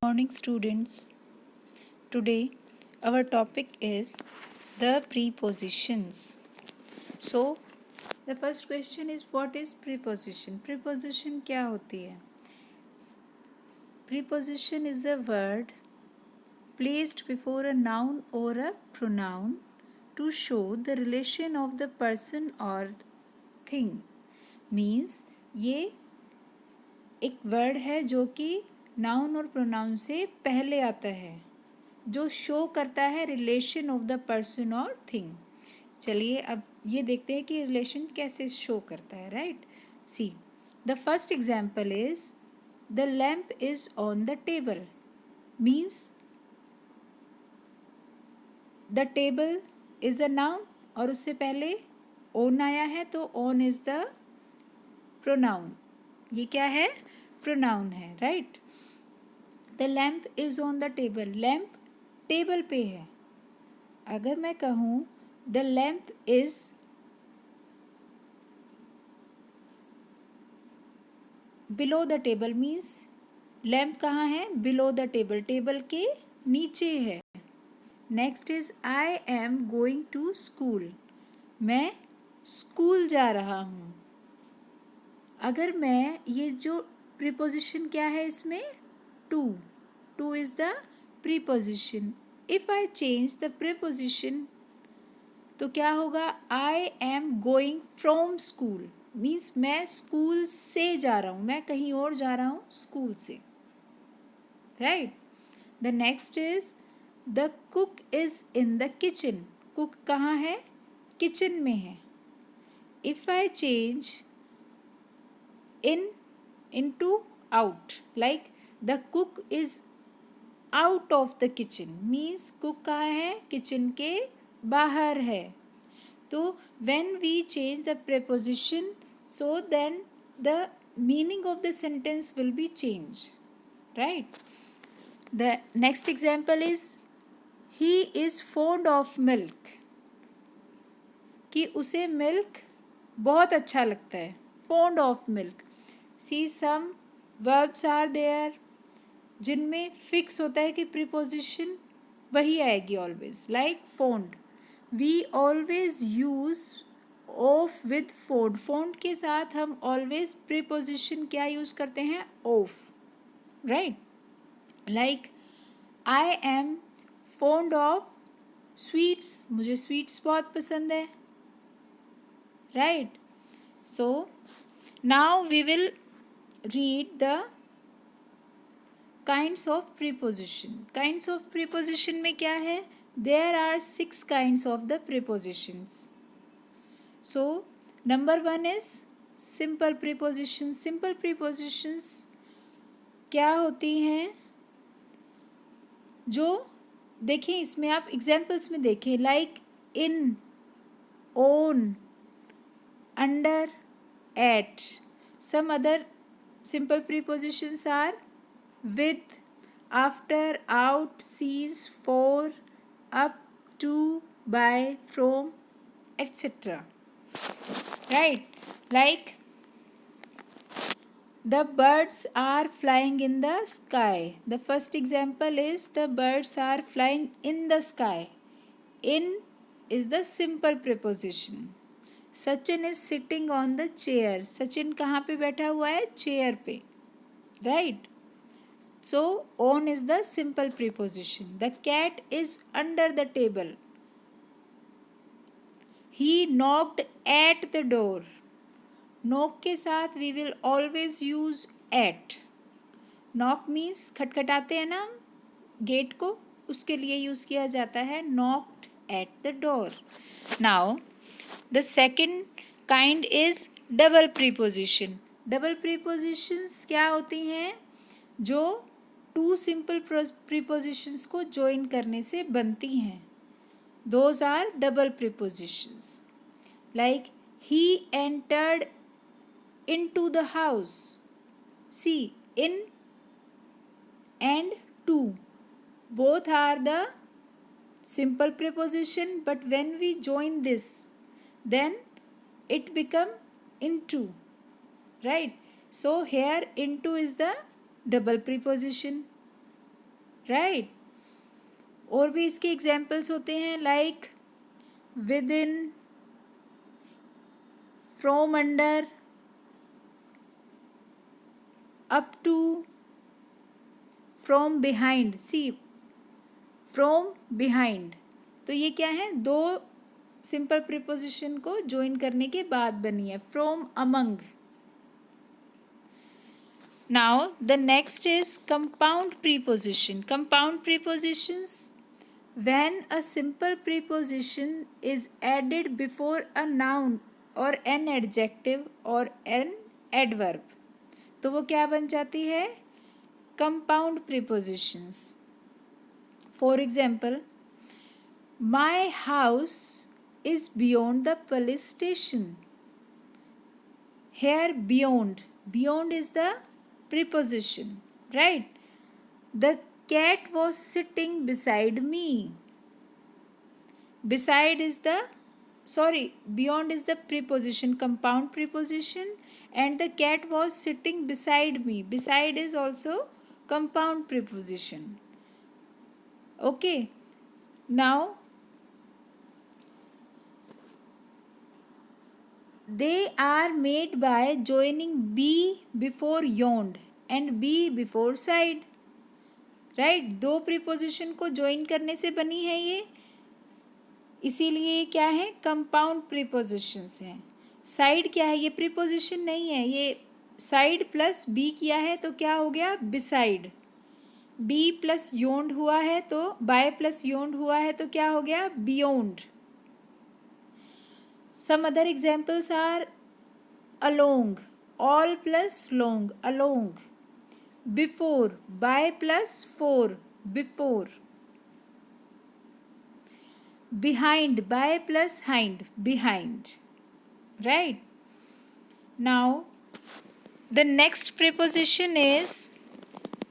Morning, students. Today, our topic is the prepositions. So, the first question is what is preposition? Preposition क्या होती है? Preposition is a word placed before a noun or a pronoun to show the relation of the person or thing. Means ये एक word है जो कि noun और pronoun से पहले आता है, जो शो करता है रिलेशन ऑफ द पर्सन और थिंग. चलिए अब ये देखते हैं कि रिलेशन कैसे शो करता है. Right, see the first example is the lamp is on the table. Means the table is a noun और उससे पहले ओन आया है, तो ओन इज द प्रोनाउन. ये क्या है? प्रोनाउन है. Right, the lamp is on the table. Lamp table पे है. अगर मैं कहूँ the lamp is below the table, means lamp कहाँ है? बिलो द टेबल, टेबल के नीचे है. Next is I am going to school. मैं स्कूल जा रहा हूँ. अगर मैं ये जो प्रीपोजिशन क्या है इसमें? Two is the preposition. If I change the preposition तो क्या होगा? आई am going from school. Means मैं स्कूल से जा रहा हूँ, मैं कहीं और जा रहा हूँ स्कूल से. Right, the next is the cook is in the kitchen. Cook कहाँ है? किचन में है. If I change in to out, like the cook is out of the kitchen, means cook कहाँ है? किचन के बाहर है. तो when we change the preposition, so then the meaning of the sentence will be changed. Right, the next example is he is fond of milk. कि उसे milk बहुत अच्छा लगता है. fond of milk. See, some verbs are there जिनमें fix होता है कि प्रीपोजिशन वही आएगी always. Like fond, we always use of with fond. Fond के साथ हम ऑलवेज प्रीपोजिशन क्या यूज करते हैं? Of. Right, like I am fond of sweets. मुझे स्वीट्स बहुत पसंद है. Right, so now we will read the kinds of preposition. Kinds of preposition में क्या है? There are 6 kinds of the prepositions. So, number 1 is simple prepositions. Simple prepositions क्या होती हैं? जो देखें इसमें आप एग्जाम्पल्स में देखें, like in, on, under, at. Some other simple prepositions are with, after, out, since, for, up, to, by, from, etc. Right, like the birds are flying in the sky. The first example is the birds are flying in the sky. In is the simple preposition. Sachin is sitting on the chair. Sachin कहाँ पे बैठा हुआ है? Chair पे. Right, so on is the simple preposition. The cat is under the table. He knocked at the door. Knock के साथ we will always use at. Knock means खटखटाते हैं ना गेट को, उसके लिए यूज किया जाता है knocked at the door. Now the second kind is double preposition. Double prepositions क्या होती हैं? जो टू सिंपल प्रीपोजिशंस को ज्वाइन करने से बनती हैं. Those are double prepositions. Like he entered into the house. See, in and to both are the simple preposition, but when we join this then it become into. Right, so here into is the double preposition. Right. और भी इसके examples होते हैं like with in, from under, up to, from behind. See, from behind, तो ये क्या है, दो सिंपल प्रीपोजिशन को ज्वाइन करने के बाद बनी है। From among. Now the next is compound preposition. Compound prepositions when a simple preposition is added before a noun or an adjective or an adverb, तो वो क्या बन जाती है, compound prepositions. For example, my house is beyond the police station. Here beyond, beyond is the preposition, right? The cat was sitting beside me. Beside is the, sorry, beyond is the preposition, compound preposition, and the cat was sitting beside me. Beside is also compound preposition. Okay, now they are made by joining be before yond and be before side. Right, दो preposition को join करने से बनी है ये, इसीलिए क्या है, कंपाउंड प्रीपोजिशंस हैं। साइड क्या है, ये प्रीपोजिशन नहीं है, ये साइड प्लस बी किया है तो क्या हो गया, बिसाइड। बी प्लस योंड हुआ है तो, बाय प्लस योंड हुआ है तो क्या हो गया, beyond. Some other examples are along, all plus long, along. Before, by plus for, before. Behind, by plus hind, behind. Right? Now, the next preposition is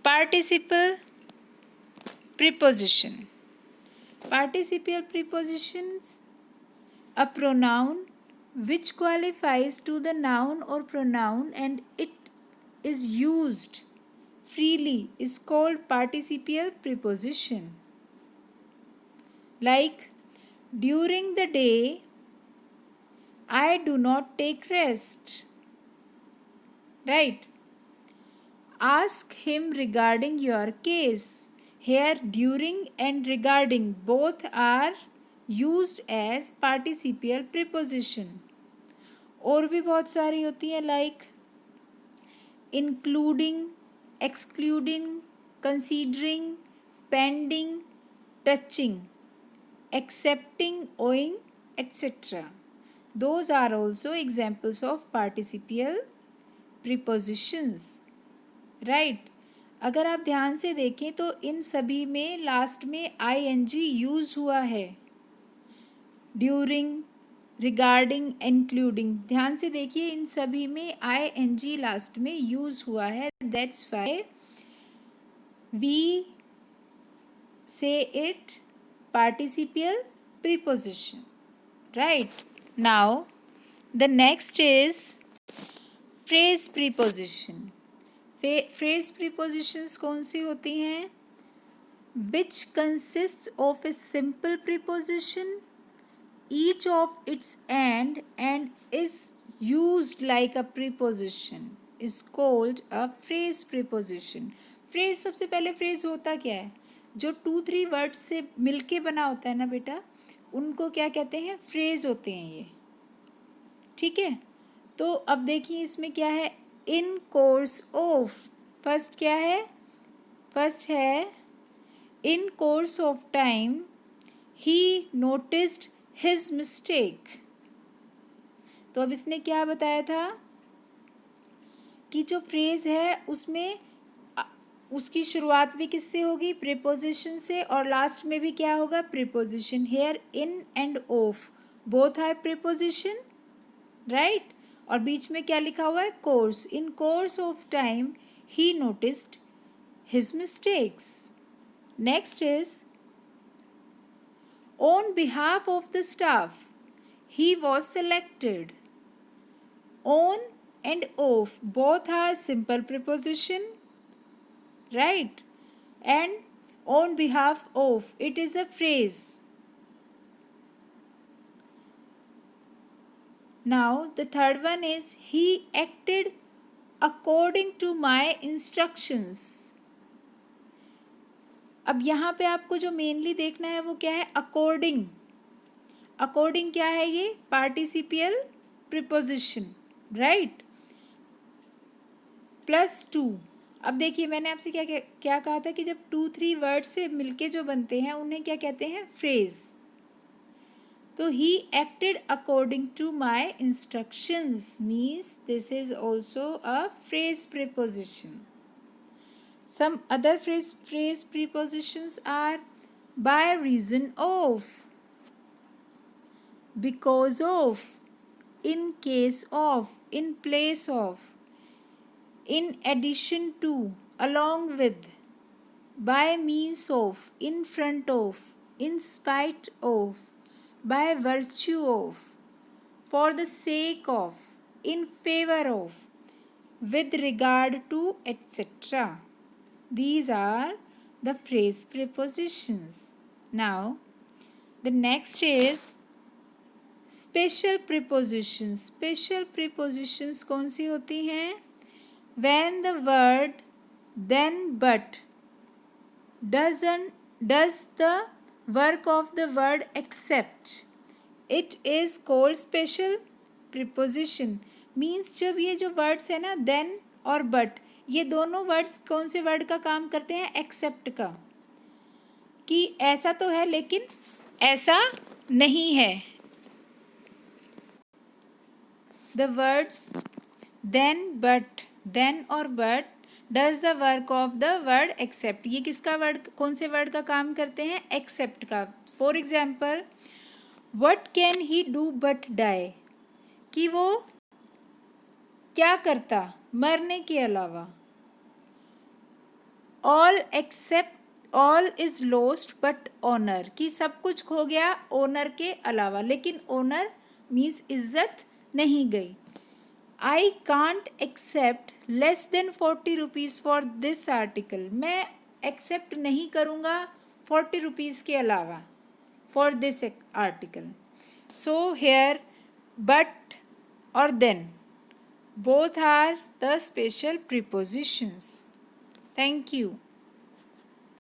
participle preposition. Participial prepositions, a pronoun which qualifies to the noun or pronoun and it is used freely is called participial preposition. Like, during the day I do not take rest. Right? Ask him regarding your case. Here during and regarding both are used as participial preposition. और भी बहुत सारी होती हैं like including, excluding, considering, pending, touching, accepting, owing, etc. Those are also examples of participial prepositions. Right? अगर आप ध्यान से देखें तो इन सभी में लास्ट में ing यूज हुआ है। ड्यूरिंग, रिगार्डिंग, इंक्लूडिंग, ध्यान से देखिए इन सभी में ing लास्ट में यूज हुआ है। दैट्स वाई वी से it participial preposition. Right? Now the next is phrase preposition. Phrase prepositions कौन सी होती हैं, which consists of a simple preposition, each of its and is used like a preposition is called a phrase preposition. phrase, सबसे पहले phrase होता क्या है, जो 2-3 words से मिलके बना होता है ना बेटा, उनको क्या कहते हैं, phrase होते हैं ये। ठीक है, तो अब देखिए इसमें क्या है, इन कोर्स ऑफ, फर्स्ट क्या है, फर्स्ट है in course of time he noticed his mistake. तो अब इसने क्या बताया था कि जो फ्रेज है उसमें उसकी शुरुआत भी किससे होगी, प्रीपोजिशन से, और लास्ट में भी क्या होगा, preposition. Here in and of both are preposition, right, और बीच में क्या लिखा हुआ है, course. In course of time he noticed his mistakes. Next is on behalf of the staff he was selected. On and of both are simple preposition, right, and on behalf of. It is a phrase. Now the third one is he acted according to my instructions. अब यहाँ पे आपको जो mainly देखना है वो क्या है, अकॉर्डिंग. अकॉर्डिंग क्या है, ये पार्टिसिपियल प्रीपोजिशन, राइट. +2. अब देखिए मैंने आपसे क्या क्या क्या कहा था कि जब 2-3 वर्ड्स से मिलके जो बनते हैं उन्हें क्या कहते हैं, फ्रेज. तो he acted according to my instructions means this is also a phrase preposition. Some other phrase prepositions are by reason of, because of, in case of, in place of, in addition to, along with, by means of, in front of, in spite of, by virtue of, for the sake of, in favor of, with regard to, etc. These are the phrase prepositions. Now, the next is special prepositions. Special prepositions कौन सी होती हैं? When the word then but does the work of the word except, it is called special preposition. Means जब ये जो words है ना then और but, ये दोनों वर्ड्स कौन से वर्ड का काम करते हैं, एक्सेप्ट का, कि ऐसा तो है लेकिन ऐसा नहीं है. The words then but, then और but does the work of the word except. ये किसका वर्ड, कौन से वर्ड का काम करते हैं, एक्सेप्ट का. For example what can he do but die, कि वो क्या करता मरने के अलावा. All except all is lost but honour, कि सब कुछ खो गया ओनर के अलावा, लेकिन ओनर मीन्स इज्जत नहीं गई. I can't accept less than 40 rupees for this article, मैं एक्सेप्ट नहीं करूँगा 40 रुपीज़ के अलावा for this article. So here but और then both are the special prepositions. Thank you.